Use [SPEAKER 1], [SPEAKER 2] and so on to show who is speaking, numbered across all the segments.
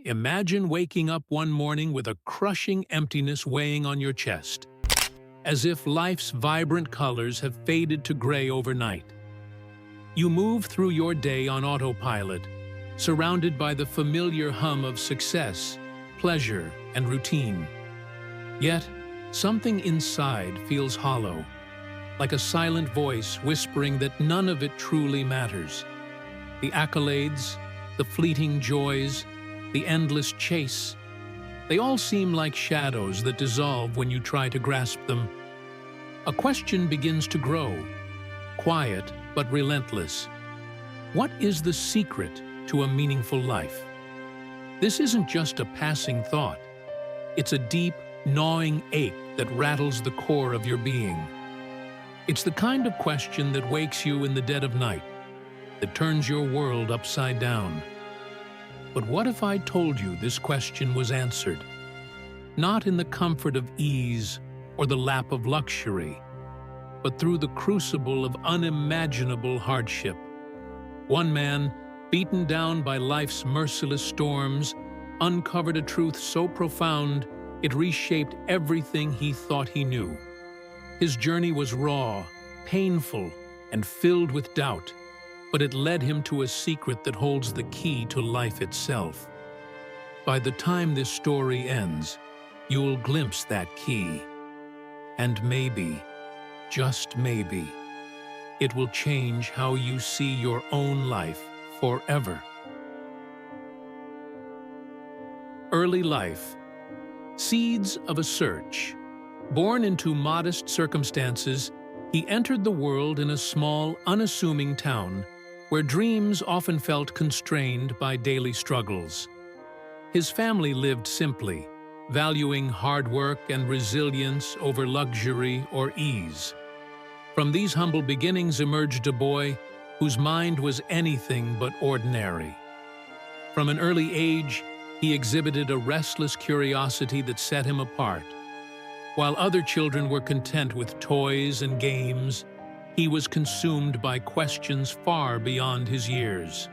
[SPEAKER 1] Imagine waking up one morning with a crushing emptiness weighing on your chest, as if life's vibrant colors have faded to gray overnight. You move through your day on autopilot, surrounded by the familiar hum of success, pleasure, and routine. Yet, something inside feels hollow, like a silent voice whispering that none of it truly matters. The accolades, the fleeting joys, the endless chase, they all seem like shadows that dissolve when you try to grasp them. A question begins to grow, quiet but relentless. What is the secret to a meaningful life? This isn't just a passing thought. It's a deep, gnawing ache that rattles the core of your being. It's the kind of question that wakes you in the dead of night, that turns your world upside down. But what if I told you this question was answered, not in the comfort of ease or the lap of luxury, but through the crucible of unimaginable hardship? One man, beaten down by life's merciless storms, uncovered a truth so profound it reshaped everything he thought he knew. His journey was raw, painful, and filled with doubt, but it led him to a secret that holds the key to life itself. By the time this story ends, you'll glimpse that key. And maybe, just maybe, it will change how you see your own life forever. Early life. Seeds of a search. Born into modest circumstances, he entered the world in a small, unassuming town where dreams often felt constrained by daily struggles. His family lived simply, valuing hard work and resilience over luxury or ease. From these humble beginnings emerged a boy whose mind was anything but ordinary. From an early age, he exhibited a restless curiosity that set him apart. While other children were content with toys and games, he was consumed by questions far beyond his years.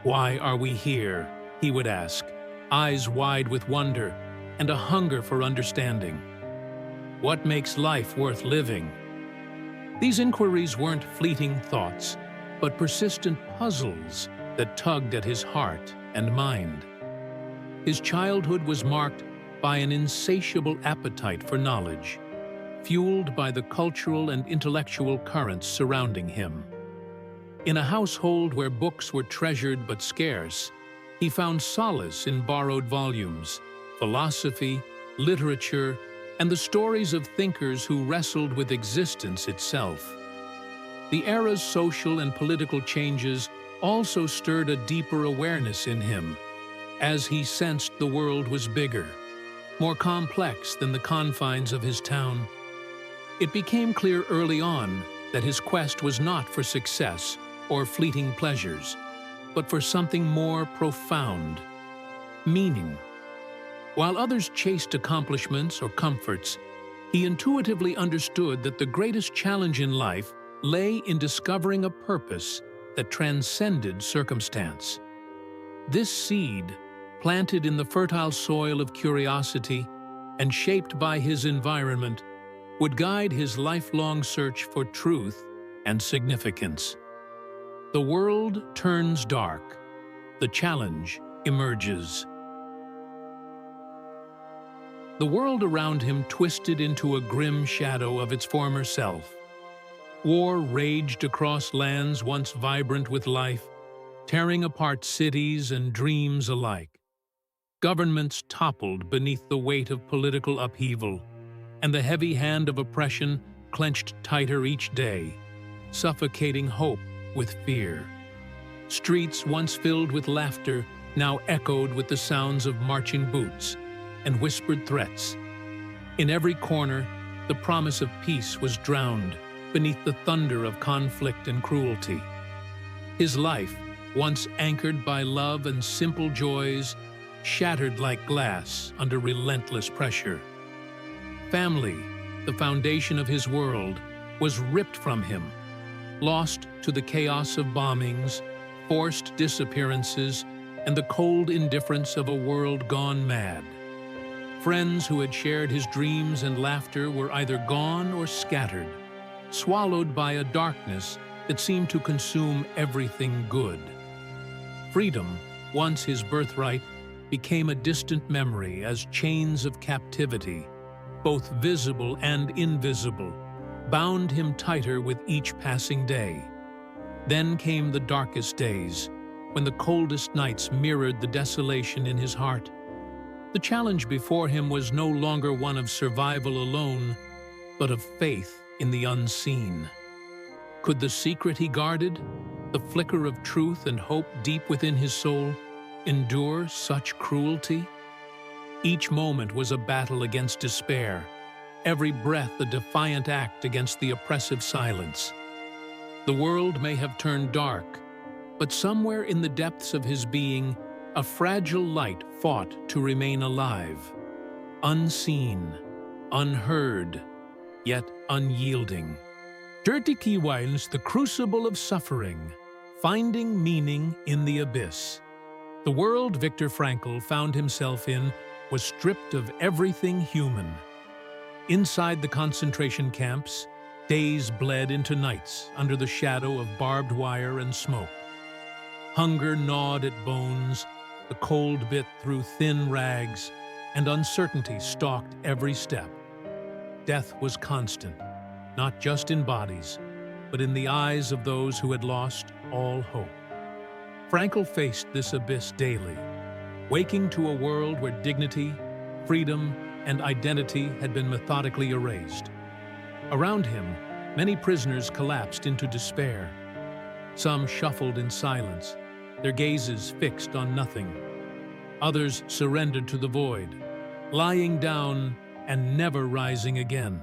[SPEAKER 1] "Why are we here?" he would ask, eyes wide with wonder and a hunger for understanding. "What makes life worth living?" These inquiries weren't fleeting thoughts, but persistent puzzles that tugged at his heart and mind. His childhood was marked by an insatiable appetite for knowledge, fueled by the cultural and intellectual currents surrounding him. In a household where books were treasured but scarce, he found solace in borrowed volumes, philosophy, literature, and the stories of thinkers who wrestled with existence itself. The era's social and political changes also stirred a deeper awareness in him, as he sensed the world was bigger, more complex than the confines of his town. It became clear early on that his quest was not for success or fleeting pleasures, but for something more profound: meaning. While others chased accomplishments or comforts, he intuitively understood that the greatest challenge in life lay in discovering a purpose that transcended circumstance. This seed, planted in the fertile soil of curiosity and shaped by his environment, would guide his lifelong search for truth and significance. The world turns dark. The challenge emerges. The world around him twisted into a grim shadow of its former self. War raged across lands once vibrant with life, tearing apart cities and dreams alike. Governments toppled beneath the weight of political upheaval, and the heavy hand of oppression clenched tighter each day, suffocating hope with fear. Streets once filled with laughter now echoed with the sounds of marching boots and whispered threats. In every corner, the promise of peace was drowned beneath the thunder of conflict and cruelty. His life, once anchored by love and simple joys, shattered like glass under relentless pressure. Family, the foundation of his world, was ripped from him, lost to the chaos of bombings, forced disappearances, and the cold indifference of a world gone mad. Friends who had shared his dreams and laughter were either gone or scattered, swallowed by a darkness that seemed to consume everything good. Freedom, once his birthright, became a distant memory as chains of captivity, both visible and invisible, bound him tighter with each passing day. Then came the darkest days, when the coldest nights mirrored the desolation in his heart. The challenge before him was no longer one of survival alone, but of faith in the unseen. Could the secret he guarded, the flicker of truth and hope deep within his soul, endure such cruelty? Each moment was a battle against despair, every breath a defiant act against the oppressive silence. The world may have turned dark, but somewhere in the depths of his being, a fragile light fought to remain alive, unseen, unheard, yet unyielding. Dirty Keywine's The Crucible of Suffering, Finding Meaning in the Abyss. The world Viktor Frankl found himself in was stripped of everything human. Inside the concentration camps, days bled into nights under the shadow of barbed wire and smoke. Hunger gnawed at bones, the cold bit through thin rags, and uncertainty stalked every step. Death was constant, not just in bodies, but in the eyes of those who had lost all hope. Frankl faced this abyss daily, waking to a world where dignity, freedom, and identity had been methodically erased. Around him, many prisoners collapsed into despair. Some shuffled in silence, their gazes fixed on nothing. Others surrendered to the void, lying down and never rising again.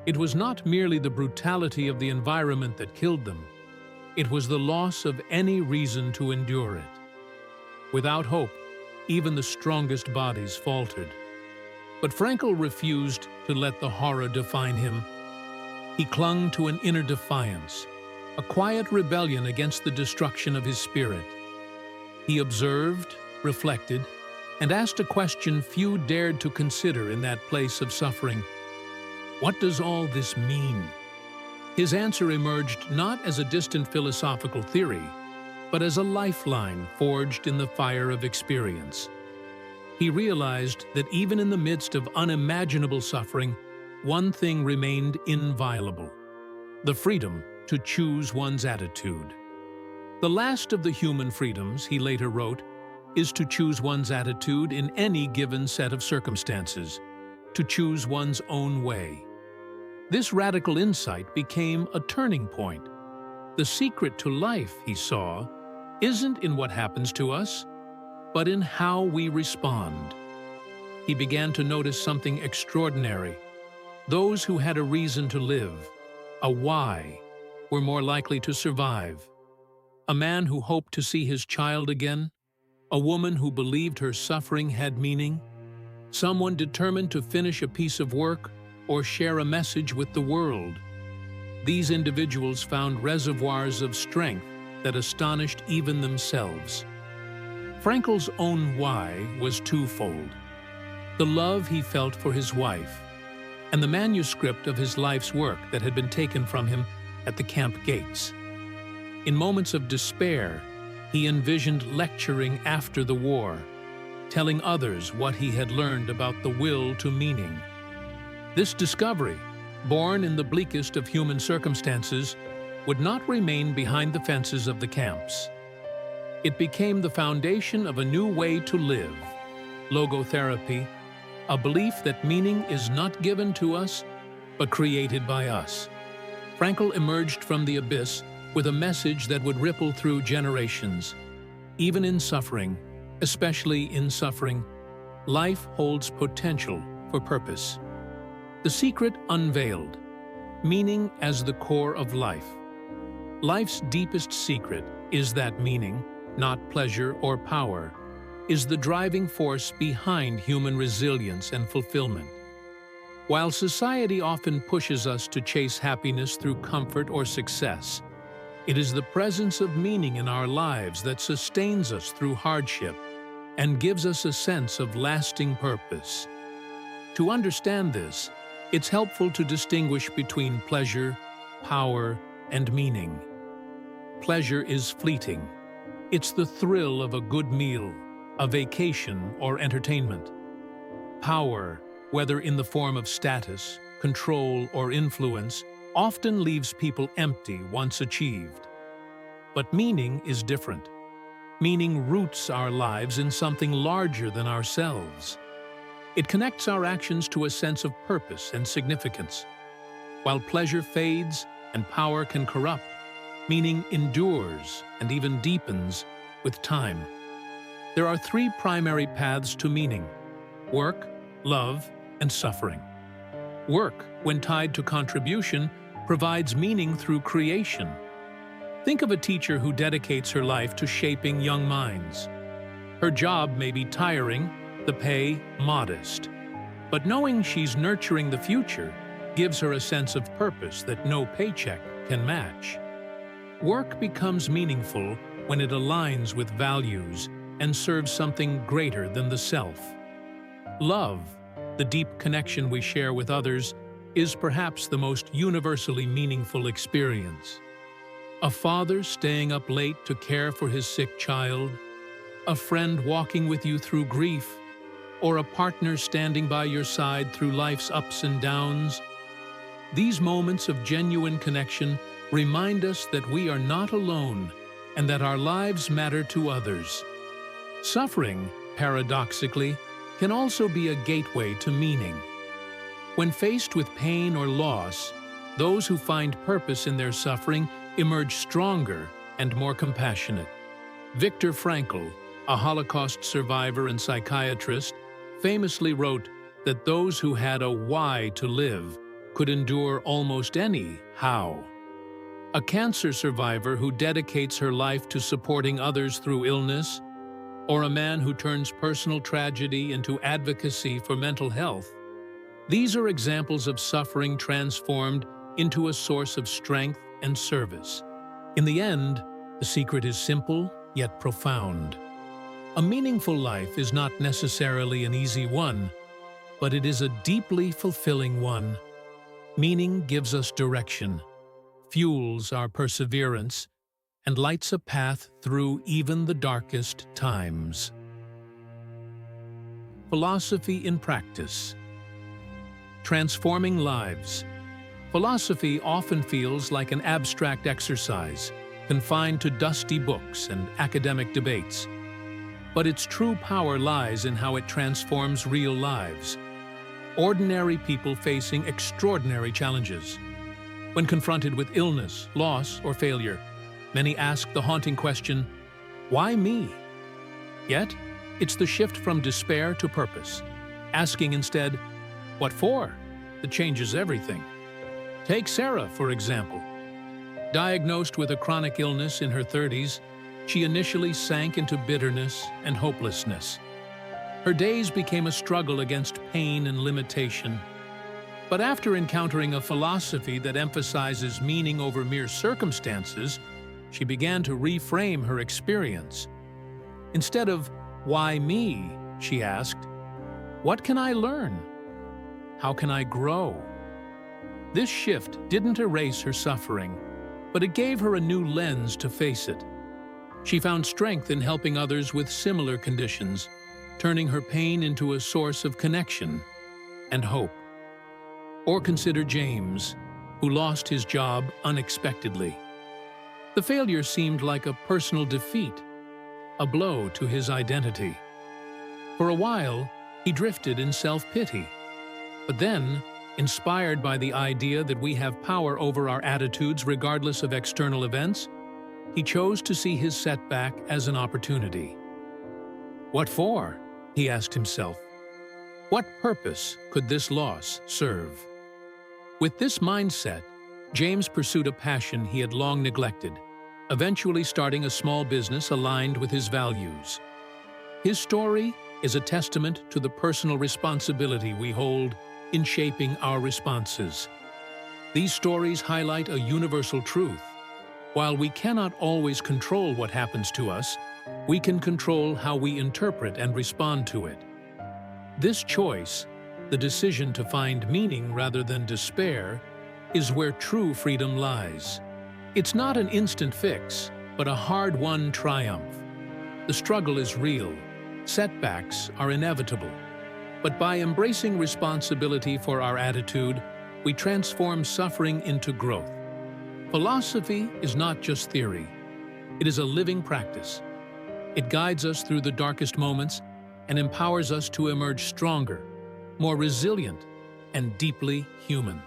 [SPEAKER 1] It was not merely the brutality of the environment that killed them. It was the loss of any reason to endure it. Without hope, even the strongest bodies faltered. But Frankl refused to let the horror define him. He clung to an inner defiance, a quiet rebellion against the destruction of his spirit. He observed, reflected, and asked a question few dared to consider in that place of suffering. What does all this mean? His answer emerged not as a distant philosophical theory, but as a lifeline forged in the fire of experience. He realized that even in the midst of unimaginable suffering, one thing remained inviolable: the freedom to choose one's attitude. The last of the human freedoms, he later wrote, is to choose one's attitude in any given set of circumstances, to choose one's own way. This radical insight became a turning point. The secret to life, he saw, isn't in what happens to us, but in how we respond. He began to notice something extraordinary. Those who had a reason to live, a why, were more likely to survive. A man who hoped to see his child again, a woman who believed her suffering had meaning, someone determined to finish a piece of work or share a message with the world. These individuals found reservoirs of strength that astonished even themselves. Frankl's own why was twofold: the love he felt for his wife, and the manuscript of his life's work that had been taken from him at the camp gates. In moments of despair, he envisioned lecturing after the war, telling others what he had learned about the will to meaning. This discovery, born in the bleakest of human circumstances, would not remain behind the fences of the camps. It became the foundation of a new way to live, logotherapy, a belief that meaning is not given to us, but created by us. Frankl emerged from the abyss with a message that would ripple through generations. Even in suffering, especially in suffering, life holds potential for purpose. The secret unveiled: meaning as the core of life. Life's deepest secret is that meaning, not pleasure or power, is the driving force behind human resilience and fulfillment. While society often pushes us to chase happiness through comfort or success, It is the presence of meaning in our lives that sustains us through hardship and gives us a sense of lasting purpose. To understand this, it's helpful to distinguish between pleasure, power, and meaning. Pleasure is fleeting. It's the thrill of a good meal, a vacation, or entertainment. Power, whether in the form of status, control, or influence, often leaves people empty once achieved. But meaning is different. Meaning roots our lives in something larger than ourselves. It connects our actions to a sense of purpose and significance. While pleasure fades and power can corrupt, meaning endures and even deepens with time. There are three primary paths to meaning: work, love, and suffering. Work, when tied to contribution, provides meaning through creation. Think of a teacher who dedicates her life to shaping young minds. Her job may be tiring, the pay modest, but knowing she's nurturing the future gives her a sense of purpose that no paycheck can match. Work becomes meaningful when it aligns with values and serves something greater than the self. Love, the deep connection we share with others, is perhaps the most universally meaningful experience. A father staying up late to care for his sick child, a friend walking with you through grief, or a partner standing by your side through life's ups and downs. These moments of genuine connection remind us that we are not alone and that our lives matter to others. Suffering, paradoxically, can also be a gateway to meaning. When faced with pain or loss, those who find purpose in their suffering emerge stronger and more compassionate. Viktor Frankl, a Holocaust survivor and psychiatrist, famously wrote that those who had a why to live could endure almost any how. A cancer survivor who dedicates her life to supporting others through illness, or a man who turns personal tragedy into advocacy for mental health. These are examples of suffering transformed into a source of strength and service. In the end, the secret is simple yet profound. A meaningful life is not necessarily an easy one, but it is a deeply fulfilling one. Meaning gives us direction, fuels our perseverance, and lights a path through even the darkest times. Philosophy in practice. Transforming lives. Philosophy often feels like an abstract exercise, confined to dusty books and academic debates. But its true power lies in how it transforms real lives. Ordinary people facing extraordinary challenges. When confronted with illness, loss, or failure, many ask the haunting question, why me? Yet, it's the shift from despair to purpose, asking instead, what for? That changes everything. Take Sarah, for example. Diagnosed with a chronic illness in her 30s, she initially sank into bitterness and hopelessness. Her days became a struggle against pain and limitation. But after encountering a philosophy that emphasizes meaning over mere circumstances, she began to reframe her experience. Instead of, why me? She asked, what can I learn? How can I grow? This shift didn't erase her suffering, but it gave her a new lens to face it. She found strength in helping others with similar conditions, turning her pain into a source of connection and hope. Or consider James, who lost his job unexpectedly. The failure seemed like a personal defeat, a blow to his identity. For a while, he drifted in self-pity. But then, inspired by the idea that we have power over our attitudes regardless of external events, he chose to see his setback as an opportunity. What for? He asked himself. What purpose could this loss serve? With this mindset, James pursued a passion he had long neglected, eventually starting a small business aligned with his values. His story is a testament to the personal responsibility we hold in shaping our responses. These stories highlight a universal truth. While we cannot always control what happens to us, we can control how we interpret and respond to it. This choice, the decision to find meaning rather than despair, is where true freedom lies. It's not an instant fix, but a hard-won triumph. The struggle is real. Setbacks are inevitable. But by embracing responsibility for our attitude, we transform suffering into growth. Philosophy is not just theory. It is a living practice. It guides us through the darkest moments and empowers us to emerge stronger, more resilient, and deeply human.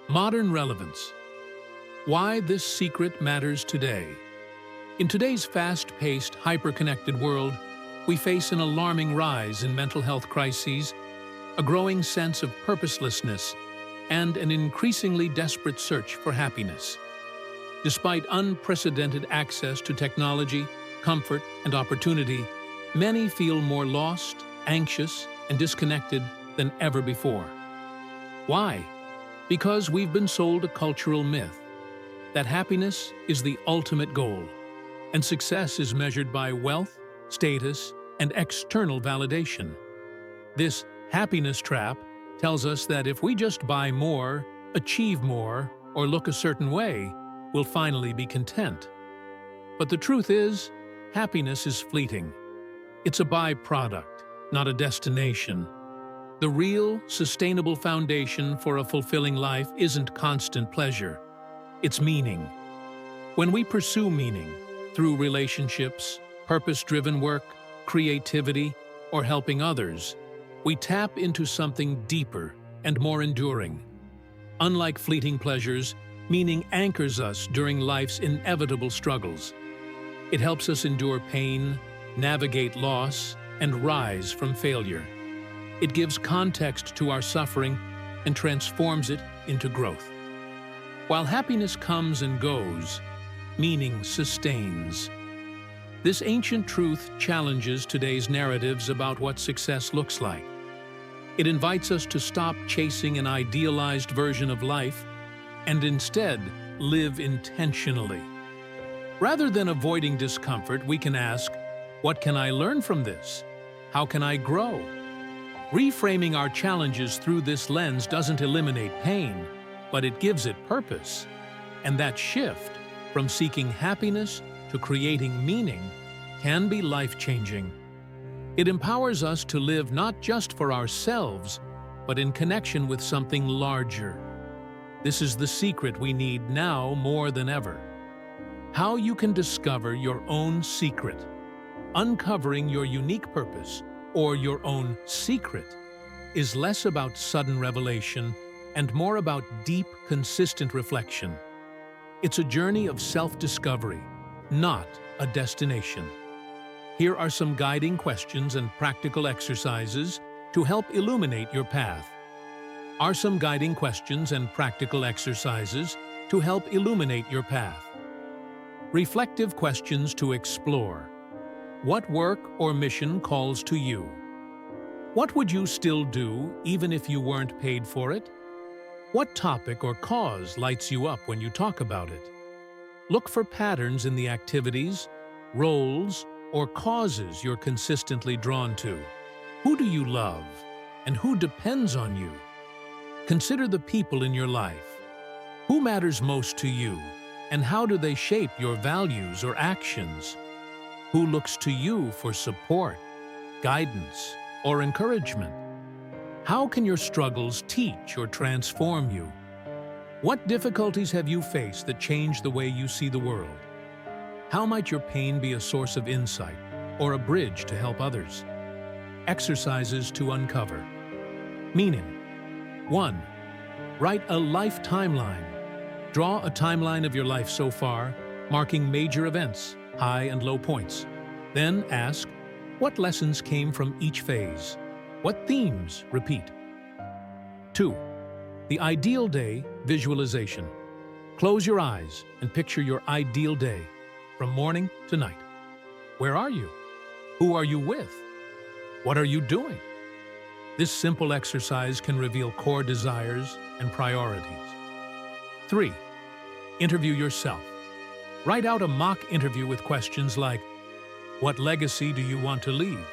[SPEAKER 1] Modern relevance. Why this secret matters today. In today's fast-paced, hyper-connected world, we face an alarming rise in mental health crises, a growing sense of purposelessness, and an increasingly desperate search for happiness. Despite unprecedented access to technology, comfort, and opportunity, many feel more lost, anxious, and disconnected than ever before. Why? Because we've been sold a cultural myth that happiness is the ultimate goal, and success is measured by wealth, status, and external validation. This happiness trap tells us that if we just buy more, achieve more, or look a certain way, we'll finally be content. But the truth is, happiness is fleeting. It's a byproduct, not a destination. The real, sustainable foundation for a fulfilling life isn't constant pleasure. It's meaning. When we pursue meaning through relationships, purpose-driven work, creativity, or helping others, we tap into something deeper and more enduring. Unlike fleeting pleasures, meaning anchors us during life's inevitable struggles. It helps us endure pain, navigate loss, and rise from failure. It gives context to our suffering and transforms it into growth. While happiness comes and goes, meaning sustains. This ancient truth challenges today's narratives about what success looks like. It invites us to stop chasing an idealized version of life and instead live intentionally. Rather than avoiding discomfort, we can ask, what can I learn from this? How can I grow? Reframing our challenges through this lens doesn't eliminate pain, but it gives it purpose. And that shift from seeking happiness to creating meaning can be life-changing. It empowers us to live not just for ourselves, but in connection with something larger. This is the secret we need now more than ever. How you can discover your own secret, uncovering your unique purpose, or your own secret, is less about sudden revelation and more about deep, consistent reflection. It's a journey of self-discovery, not a destination. Here are some guiding questions and practical exercises to help illuminate your path. Are some guiding questions and practical exercises to help illuminate your path. Reflective questions to explore. What work or mission calls to you? What would you still do even if you weren't paid for it? What topic or cause lights you up when you talk about it? Look for patterns in the activities, roles, or causes you're consistently drawn to. Who do you love, and who depends on you? Consider the people in your life. Who matters most to you, and how do they shape your values or actions? Who looks to you for support, guidance, or encouragement? How can your struggles teach or transform you? What difficulties have you faced that change the way you see the world? How might your pain be a source of insight or a bridge to help others? Exercises to uncover. Meaning. 1. Write a life timeline. Draw a timeline of your life so far, marking major events, high and low points. Then ask, what lessons came from each phase? What themes repeat? 2. The ideal day visualization. Close your eyes and picture your ideal day, from morning to night. Where are you? Who are you with? What are you doing? This simple exercise can reveal core desires and priorities. 3. Interview yourself. Write out a mock interview with questions like, what legacy do you want to leave?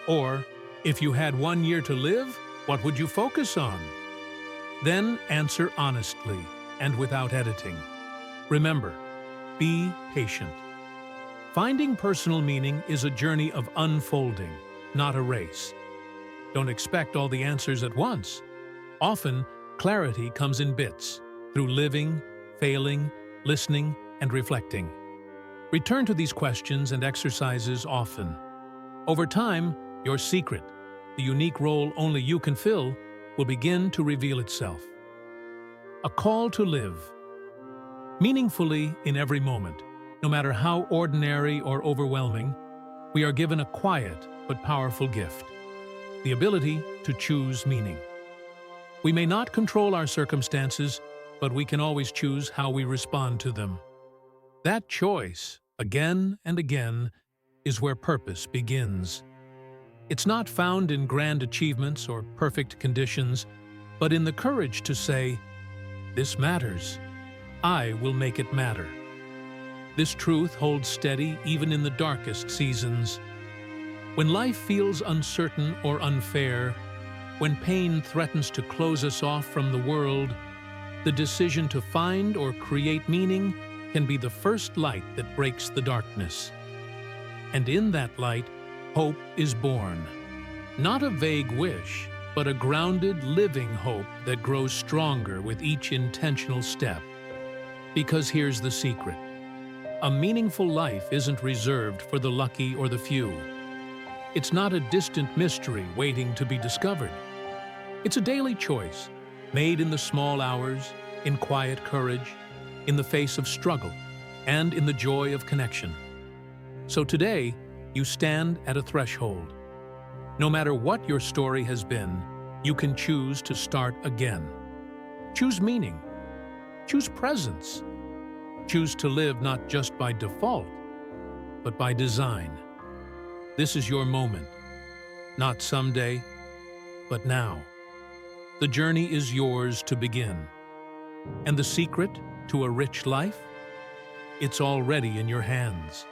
[SPEAKER 1] Or, if you had 1 year to live, what would you focus on? Then answer honestly and without editing. Remember, be patient. Finding personal meaning is a journey of unfolding, not a race. Don't expect all the answers at once. Often, clarity comes in bits, through living, failing, listening, and reflecting. Return to these questions and exercises often. Over time, your secret, the unique role only you can fill, will begin to reveal itself. A call to live. Meaningfully in every moment, no matter how ordinary or overwhelming, we are given a quiet but powerful gift, the ability to choose meaning. We may not control our circumstances, but we can always choose how we respond to them. That choice, again and again, is where purpose begins. It's not found in grand achievements or perfect conditions, but in the courage to say, "This matters. I will make it matter." This truth holds steady even in the darkest seasons. When life feels uncertain or unfair, when pain threatens to close us off from the world, the decision to find or create meaning can be the first light that breaks the darkness. And in that light, hope is born. Not a vague wish, but a grounded, living hope that grows stronger with each intentional step. Because here's the secret. A meaningful life isn't reserved for the lucky or the few. It's not a distant mystery waiting to be discovered. It's a daily choice, made in the small hours, in quiet courage, in the face of struggle, and in the joy of connection. So today, you stand at a threshold. No matter what your story has been, you can choose to start again. Choose meaning. Choose presence. Choose to live not just by default, but by design. This is your moment. Not someday, but now. The journey is yours to begin. And the secret to a rich life? It's already in your hands.